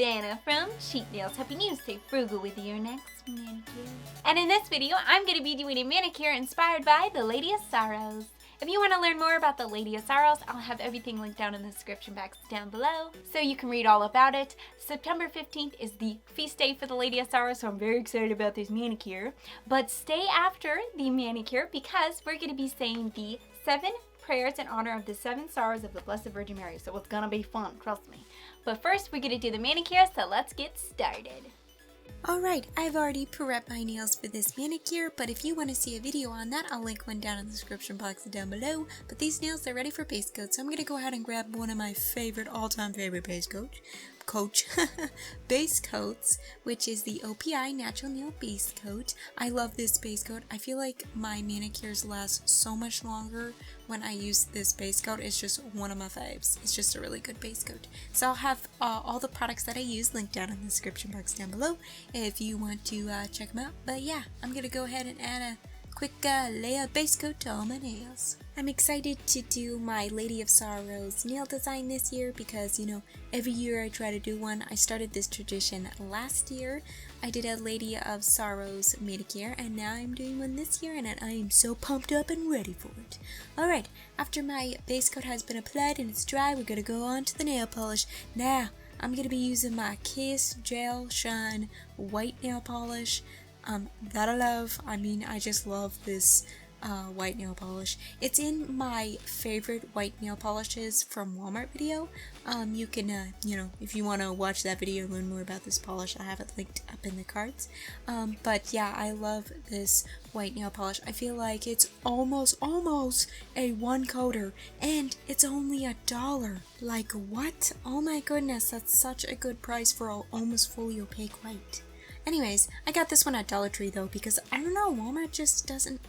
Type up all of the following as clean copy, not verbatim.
Vanna from Cheap Nails, helping you stay frugal with your next manicure. And in this video, I'm going to be doing a manicure inspired by the Lady of Sorrows. If you want to learn more about the Lady of Sorrows, I'll have everything linked down in the description box down below, so you can read all about it. September 15th is the feast day for the Lady of Sorrows, so I'm very excited about this manicure. But stay after the manicure because we're going to be saying the 7 prayers in honor of the 7 sorrows of the Blessed Virgin Mary, so it's gonna be fun, trust me. But first, we're gonna do the manicure, so let's get started. Alright, I've already prepped my nails for this manicure, but if you want to see a video on that, I'll link one down in the description box down below. But these nails are ready for base coat, so I'm gonna go ahead and grab one of my all-time favorite base coats, which is the OPI Natural Nail Base Coat. I love this base coat. I feel like my manicures last so much longer when I use this base coat. It's just one of my faves. It's just a really good base coat. So I'll have all the products that I use linked down in the description box down below if you want to check them out. But yeah, I'm gonna go ahead and add a quick layer base coat to all my nails. I'm excited to do my Lady of Sorrows nail design this year because, you know, every year I try to do one. I started this tradition last year. I did a Lady of Sorrows manicure and now I'm doing one this year and I am so pumped up and ready for it. Alright, after my base coat has been applied and it's dry, we're gonna go on to the nail polish. Now, I'm gonna be using my Kiss Gel Shine white nail polish. That I love. I mean, I just love this white nail polish. It's in my favorite white nail polishes from Walmart video. You can, you know, if you want to watch that video and learn more about this polish, I have it linked up in the cards. But yeah, I love this white nail polish. I feel like it's almost a one coater and it's only $1. Like what? Oh my goodness, that's such a good price for an almost fully opaque white. Anyways, I got this one at Dollar Tree though because I don't know, Walmart just hasn't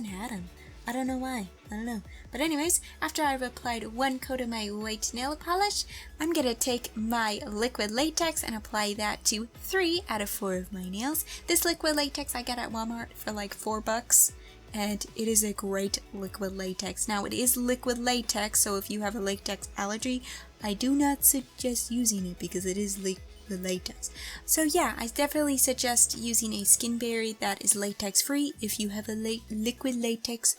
had them. I don't know why. I don't know. But anyways, after I've applied one coat of my white nail polish, I'm gonna take my liquid latex and apply that to 3 out of 4 of my nails. This liquid latex I got at Walmart for like $4. And it is a great liquid latex. Now, it is liquid latex, so if you have a latex allergy, I do not suggest using it because it is liquid latex. So yeah, I definitely suggest using a skin barrier that is latex free if you have a liquid latex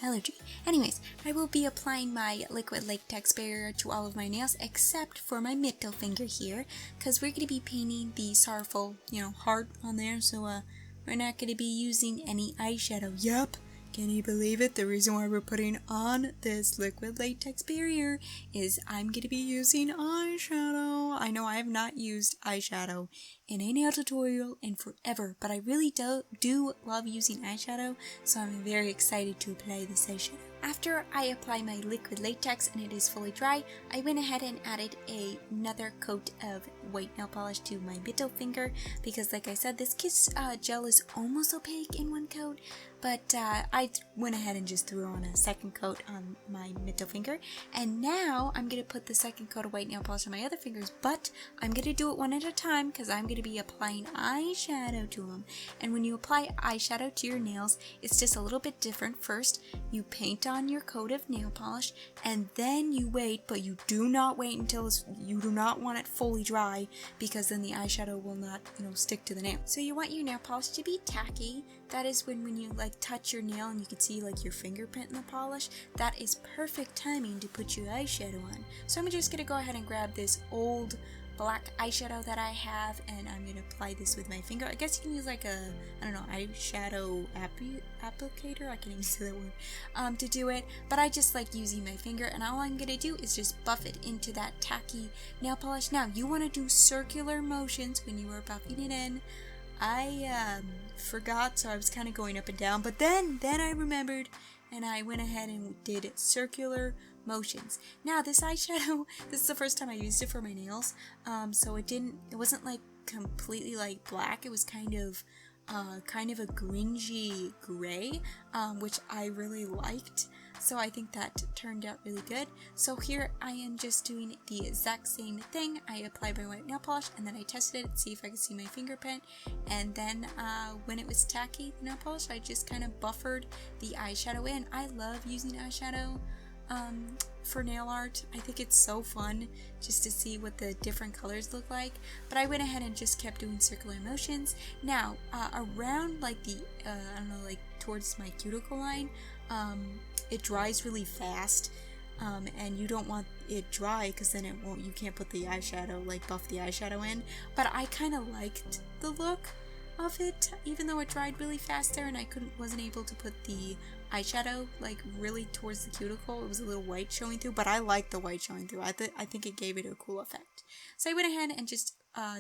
allergy. Anyways, I will be applying my liquid latex barrier to all of my nails except for my middle finger here because we're going to be painting the sorrowful, you know, heart on there, so we're not going to be using any eyeshadow. Yup. Can you believe it? The reason why we're putting on this liquid latex barrier is I'm going to be using eyeshadow. I know I have not used eyeshadow in a nail tutorial in forever, but I really do love using eyeshadow, so I'm very excited to apply this eyeshadow. After I apply my liquid latex and it is fully dry, I went ahead and added another coat of white nail polish to my middle finger because, like I said, this Kiss gel is almost opaque in one coat, but I went ahead and just threw on a second coat on my middle finger. And now I'm going to put the second coat of white nail polish on my other fingers, but I'm going to do it one at a time because I'm going to be applying eyeshadow to them. And when you apply eyeshadow to your nails, it's just a little bit different. First, you paint on your coat of nail polish and then you wait, but you do not wait until you do not want it fully dry because then the eyeshadow will not, you know, stick to the nail. So you want your nail polish to be tacky. That is when you like touch your nail and you can see like your fingerprint in the polish. That is perfect timing to put your eyeshadow on. So I'm just gonna go ahead and grab this old black eyeshadow that I have and I'm gonna apply this with my finger. I guess you can use like a, I don't know, eyeshadow applicator, I can't even say that word, to do it, but I just like using my finger, and all I'm gonna do is just buff it into that tacky nail polish. Now, you wanna do circular motions when you are buffing it in. I forgot, so I was kind of going up and down, but then I remembered and I went ahead and did circular motions. Now this eyeshadow, this is the first time I used it for my nails, so it wasn't like completely like black. It was kind of a grungy gray, which I really liked. So I think that turned out really good. So here I am just doing the exact same thing. I applied my white nail polish and then I tested it to see if I could see my fingerprint. And then when it was tacky, the nail polish, I just kind of buffered the eyeshadow in. I love using eyeshadow for nail art. I think it's so fun just to see what the different colors look like, but I went ahead and just kept doing circular motions. Now, around like the, I don't know, like towards my cuticle line, it dries really fast, and you don't want it dry because then you can't put the eyeshadow, like buff the eyeshadow in, but I kind of liked the look of it, even though it dried really fast there and I wasn't able to put the eyeshadow like really towards the cuticle. It was a little white showing through, but I like the white showing through. I think it gave it a cool effect. So I went ahead and just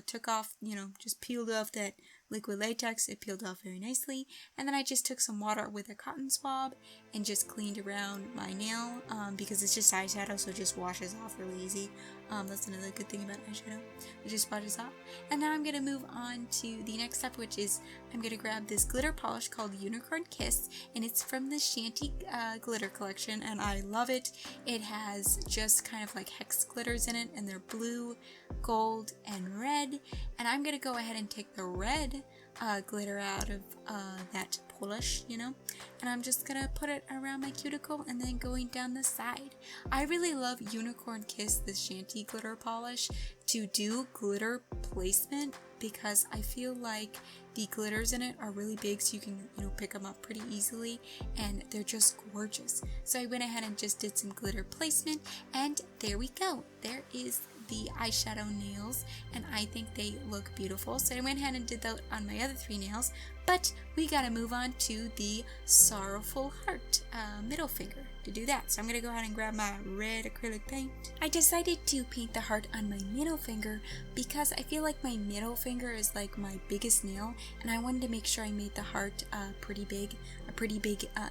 took off, just peeled off that liquid latex. It peeled off very nicely, and then I just took some water with a cotton swab and just cleaned around my nail, because it's just eyeshadow, so it just washes off really easy. That's another good thing about eyeshadow. It just washes off. And now I'm going to move on to the next step, which is I'm going to grab this glitter polish called Unicorn Kiss, and it's from the Shanty glitter collection, and I love it. It has just kind of like hex glitters in it, and they're blue, gold, and red. And I'm going to go ahead and take the red glitter out of that polish, and I'm just gonna put it around my cuticle and then going down the side. I really love Unicorn Kiss, the Shanty glitter polish, to do glitter placement because I feel like the glitters in it are really big, so you can pick them up pretty easily, and they're just gorgeous. So I went ahead and just did some glitter placement, and there we go. There is the eyeshadow nails, and I think they look beautiful. So I went ahead and did that on my other 3 nails, but we gotta move on to the sorrowful heart middle finger to do that. So I'm gonna go ahead and grab my red acrylic paint. I decided to paint the heart on my middle finger because I feel like my middle finger is like my biggest nail, and I wanted to make sure I made the heart a pretty big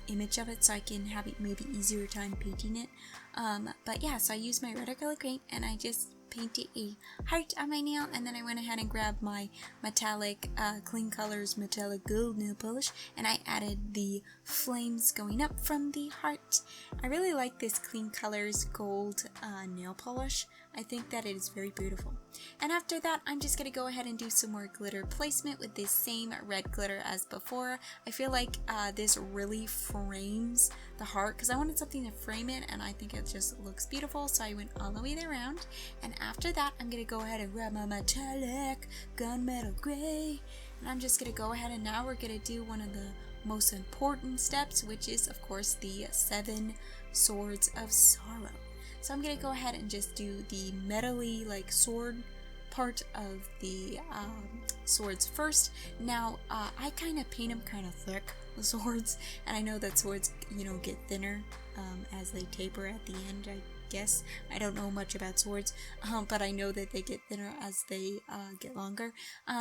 image of it, so I can have it maybe easier time painting it. But yeah, so I used my red acrylic paint and I just painted a heart on my nail, and then I went ahead and grabbed my metallic Clean Colors metallic gold nail polish, and I added the flames going up from the heart. I really like this Clean Colors gold nail polish. I think that it is very beautiful. And after that, I'm just going to go ahead and do some more glitter placement with this same red glitter as before. I feel like this really frames the heart because I wanted something to frame it, and I think it just looks beautiful, so I went all the way around. And after that, I'm going to go ahead and grab my metallic gunmetal gray, and I'm just going to go ahead and now we're going to do one of the most important steps, which is of course the 7 Swords of Sorrow. So I'm going to go ahead and just do the metally like sword part of the swords first. Now I kind of paint them kind of thick, the swords, and I know that swords get thinner as they taper at the end, I guess. I don't know much about swords, but I know that they get thinner as they get longer.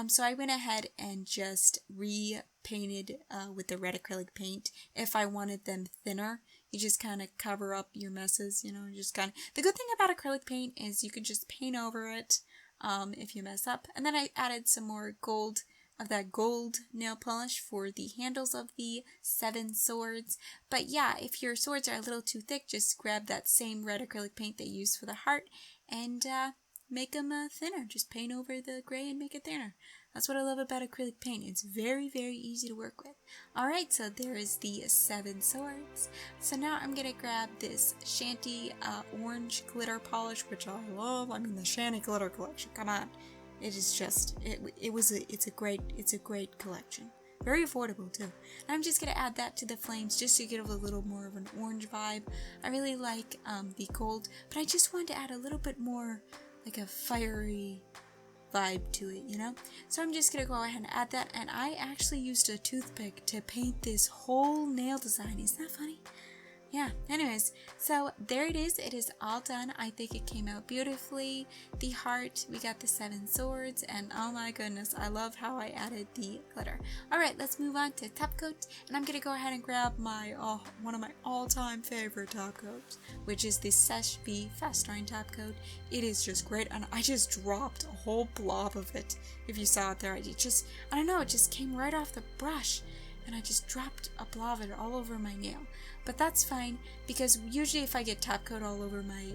So I went ahead and just repainted with the red acrylic paint. If I wanted them thinner, you just kind of cover up your messes, just kind of. The good thing about acrylic paint is you can just paint over it if you mess up. And then I added some more gold of that gold nail polish for the handles of the 7 swords. But yeah, if your swords are a little too thick, just grab that same red acrylic paint they used for the heart and make them thinner. Just paint over the gray and make it thinner. That's what I love about acrylic paint. It's very, very easy to work with. Alright, so there is the 7 swords. So now I'm going to grab this Shanty orange glitter polish, which I love. I mean, the Shanty glitter collection, come on. It is just, it's a great collection. Very affordable too. And I'm just going to add that to the flames just to give a little more of an orange vibe. I really like the gold, but I just wanted to add a little bit more like a fiery vibe to it, So I'm just going to go ahead and add that, and I actually used a toothpick to paint this whole nail design. Isn't that funny? Yeah, anyways, so there it is. It is all done. I think it came out beautifully. The heart, we got the 7 swords, and oh my goodness, I love how I added the glitter. Alright, let's move on to top coat, and I'm going to go ahead and grab my, one of my all-time favorite top coats, which is the Seche V Fast Drying Top Coat. It is just great, and I just dropped a whole blob of it. If you saw it there, I don't know, it just came right off the brush. and I just dropped a blob of it all over my nail. But that's fine, because usually if I get top coat all over my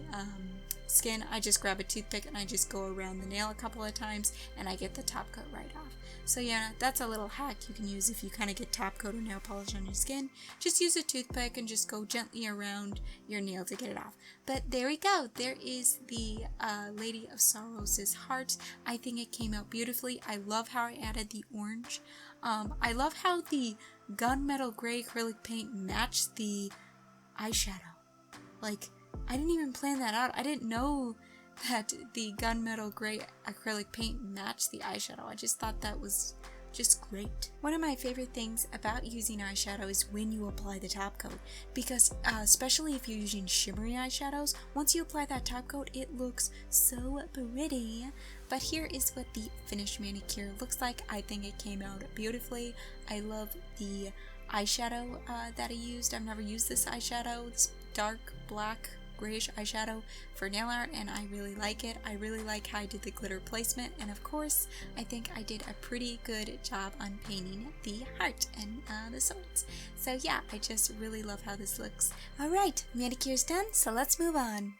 skin, I just grab a toothpick and I just go around the nail a couple of times and I get the top coat right off. So yeah, that's a little hack you can use if you kind of get top coat or nail polish on your skin. Just use a toothpick and just go gently around your nail to get it off. But there we go. There is the Lady of Sorrows' heart. I think it came out beautifully. I love how I added the orange. I love how the gunmetal gray acrylic paint matched the eyeshadow. Like, I didn't even plan that out. I didn't know that the gunmetal gray acrylic paint matched the eyeshadow. I just thought that was just great. One of my favorite things about using eyeshadow is when you apply the top coat, because especially if you're using shimmery eyeshadows, once you apply that top coat, it looks so pretty. But here is what the finished manicure looks like. I think it came out beautifully. I love the eyeshadow that I used. I've never used this eyeshadow. It's dark black grayish eyeshadow for nail art, and I really like it. I really like how I did the glitter placement, and of course I think I did a pretty good job on painting the heart and the swords. So yeah, I just really love how this looks. Alright, manicure's done, so let's move on.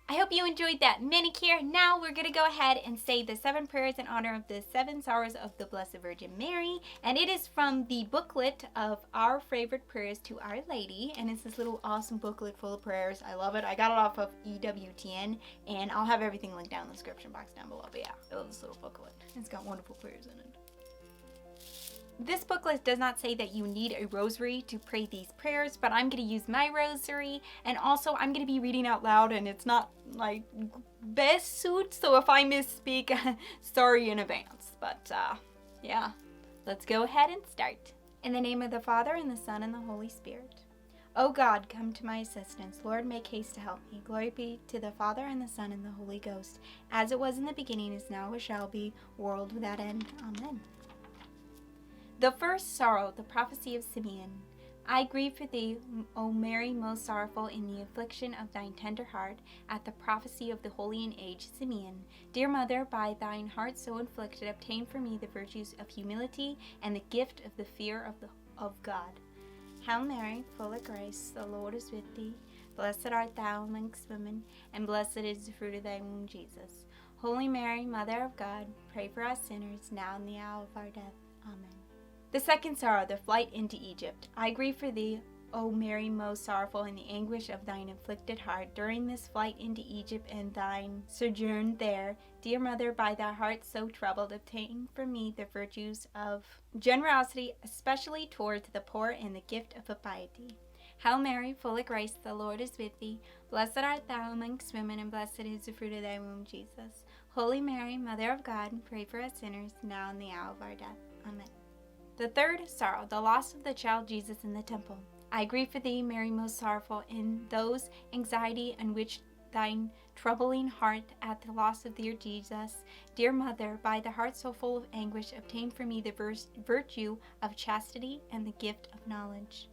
I hope you enjoyed that manicure. Now we're going to go ahead and say the 7 prayers in honor of the 7 sorrows of the Blessed Virgin Mary. And it is from the booklet of Our Favorite Prayers to Our Lady. And it's this little awesome booklet full of prayers. I love it. I got it off of EWTN. And I'll have everything linked down in the description box down below. But yeah, I love this little booklet. It's got wonderful prayers in it. This booklet does not say that you need a rosary to pray these prayers, but I'm going to use my rosary, and also I'm going to be reading out loud, and it's not my best suit, so if I misspeak, sorry in advance. But yeah, let's go ahead and start. In the name of the Father, and the Son, and the Holy Spirit. O God, come to my assistance. Lord, make haste to help me. Glory be to the Father, and the Son, and the Holy Ghost, as it was in the beginning, is now, and shall be, world without end. Amen. The first sorrow, the prophecy of Simeon. I grieve for thee, O Mary, most sorrowful in the affliction of thine tender heart, at the prophecy of the holy and aged Simeon. Dear mother, by thine heart so inflicted, obtain for me the virtues of humility and the gift of the fear of God. Hail Mary, full of grace, the Lord is with thee. Blessed art thou amongst women, and blessed is the fruit of thy womb, Jesus. Holy Mary, Mother of God, pray for us sinners, now and the hour of our death. Amen. The second sorrow, the flight into Egypt. I grieve for thee, O Mary, most sorrowful in the anguish of thine afflicted heart, during this flight into Egypt and thine sojourn there. Dear mother, by thy heart so troubled, obtain for me the virtues of generosity, especially towards the poor, and the gift of piety. Hail Mary, full of grace, the Lord is with thee. Blessed art thou amongst women, and blessed is the fruit of thy womb, Jesus. Holy Mary, Mother of God, pray for us sinners, now and the hour of our death. Amen. The third sorrow, the loss of the child Jesus in the temple. I grieve for thee, Mary, most sorrowful in those anxiety in which thine troubling heart at the loss of dear Jesus. Dear mother, by the heart so full of anguish, obtain for me the virtue of chastity and the gift of knowledge.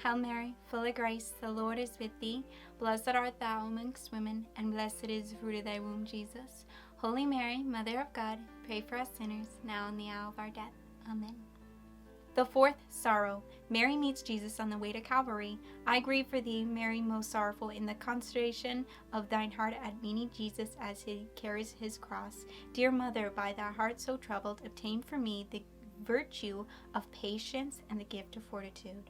Hail Mary, full of grace, the Lord is with thee. Blessed art thou amongst women, and blessed is the fruit of thy womb, Jesus. Holy Mary, Mother of God, pray for us sinners, now and the hour of our death. Amen. The fourth sorrow, Mary meets Jesus on the way to Calvary. I grieve for thee, Mary, most sorrowful in the consternation of thine heart at meeting Jesus as he carries his cross. Dear mother, by thy heart so troubled, obtain for me the virtue of patience and the gift of fortitude.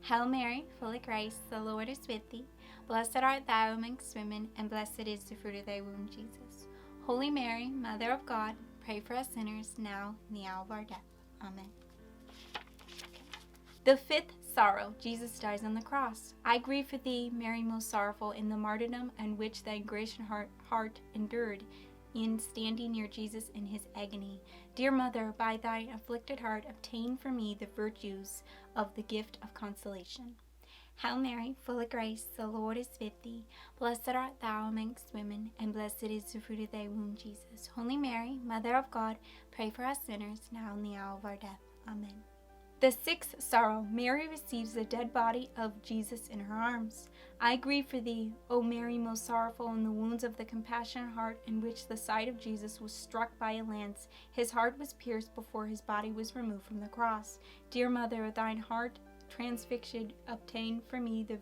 Hail Mary, full of grace, the Lord is with thee. Blessed art thou amongst women, and blessed is the fruit of thy womb, Jesus. Holy Mary, Mother of God, pray for us sinners, now and the hour of our death. Amen. The fifth sorrow, Jesus dies on the cross. I grieve for thee, Mary, most sorrowful in the martyrdom in which thy gracious heart endured, in standing near Jesus in his agony. Dear mother, by thine afflicted heart, obtain for me the virtues of the gift of consolation. Hail Mary, full of grace, the Lord is with thee. Blessed art thou amongst women, and blessed is the fruit of thy womb, Jesus. Holy Mary, Mother of God, pray for us sinners, now and the hour of our death. Amen. The sixth sorrow, Mary receives the dead body of Jesus in her arms. I grieve for thee, O Mary, most sorrowful in the wounds of the compassionate heart in which the side of Jesus was struck by a lance. His heart was pierced before his body was removed from the cross. Dear Mother, thine heart transfixed obtain for me the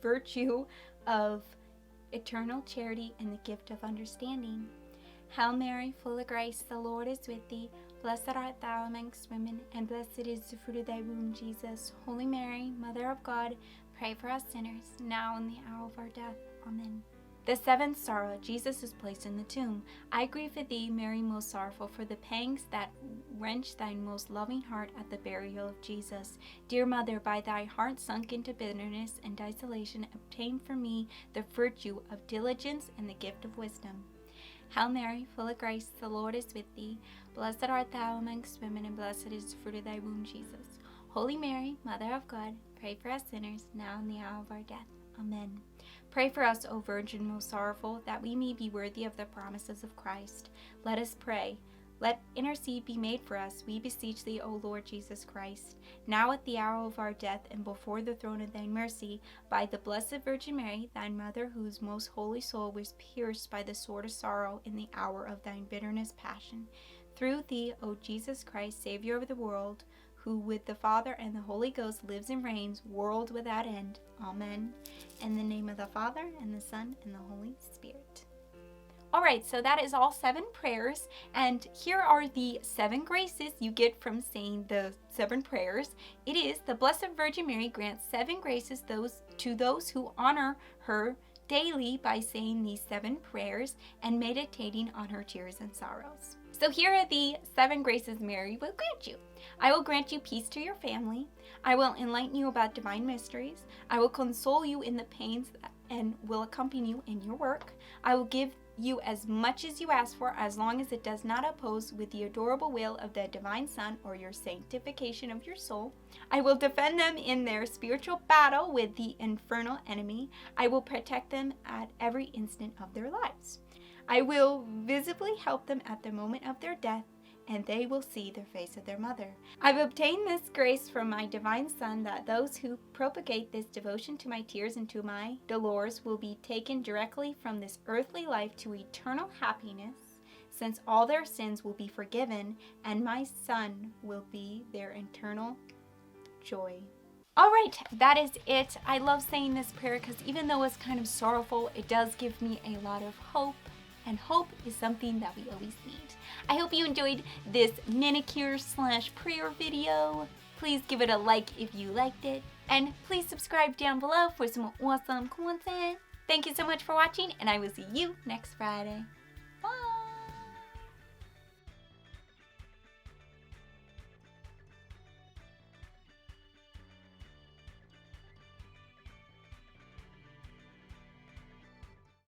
virtue of eternal charity and the gift of understanding. Hail Mary, full of grace, the Lord is with thee. Blessed art thou amongst women, and blessed is the fruit of thy womb, Jesus. Holy Mary, Mother of God, pray for us sinners, now and the hour of our death. Amen. The seventh sorrow, Jesus is placed in the tomb. I grieve for thee, Mary, most sorrowful, for the pangs that wrench thine most loving heart at the burial of Jesus. Dear Mother, by thy heart sunk into bitterness and desolation, obtain for me the virtue of diligence and the gift of wisdom. Hail Mary, full of grace, the Lord is with thee. Blessed art thou amongst women, and blessed is the fruit of thy womb, Jesus. Holy Mary, Mother of God, pray for us sinners, now and the hour of our death. Amen. Pray for us, O Virgin most sorrowful, that we may be worthy of the promises of Christ. Let us pray. Let intercede be made for us, we beseech thee, O Lord Jesus Christ, now at the hour of our death, and before the throne of thy mercy, by the Blessed Virgin Mary, thy mother, whose most holy soul was pierced by the sword of sorrow in the hour of thine bitterness passion. Through thee, O Jesus Christ, Savior of the world, who with the Father and the Holy Ghost lives and reigns, world without end. Amen. In the name of the Father, and the Son, and the Holy Spirit. Alright, so that is all 7 prayers, and here are the 7 graces you get from saying the 7 prayers. It is, the Blessed Virgin Mary grants 7 graces to those who honor her daily by saying these 7 prayers and meditating on her tears and sorrows. So here are the 7 graces Mary will grant you. I will grant you peace to your family. I will enlighten you about divine mysteries. I will console you in the pains and will accompany you in your work. I will give you as much as you ask for, as long as it does not oppose with the adorable will of the divine Son or your sanctification of your soul. I will defend them in their spiritual battle with the infernal enemy. I will protect them at every instant of their lives. I will visibly help them at the moment of their death, and they will see the face of their mother. I've obtained this grace from my divine Son, that those who propagate this devotion to my tears and to my dolors will be taken directly from this earthly life to eternal happiness, since all their sins will be forgiven, and my Son will be their eternal joy. Alright, that is it. I love saying this prayer because even though it's kind of sorrowful, it does give me a lot of hope. And hope is something that we always need. I hope you enjoyed this manicure/prayer video. Please give it a like if you liked it. And please subscribe down below for some awesome content. Thank you so much for watching, and I will see you next Friday. Bye!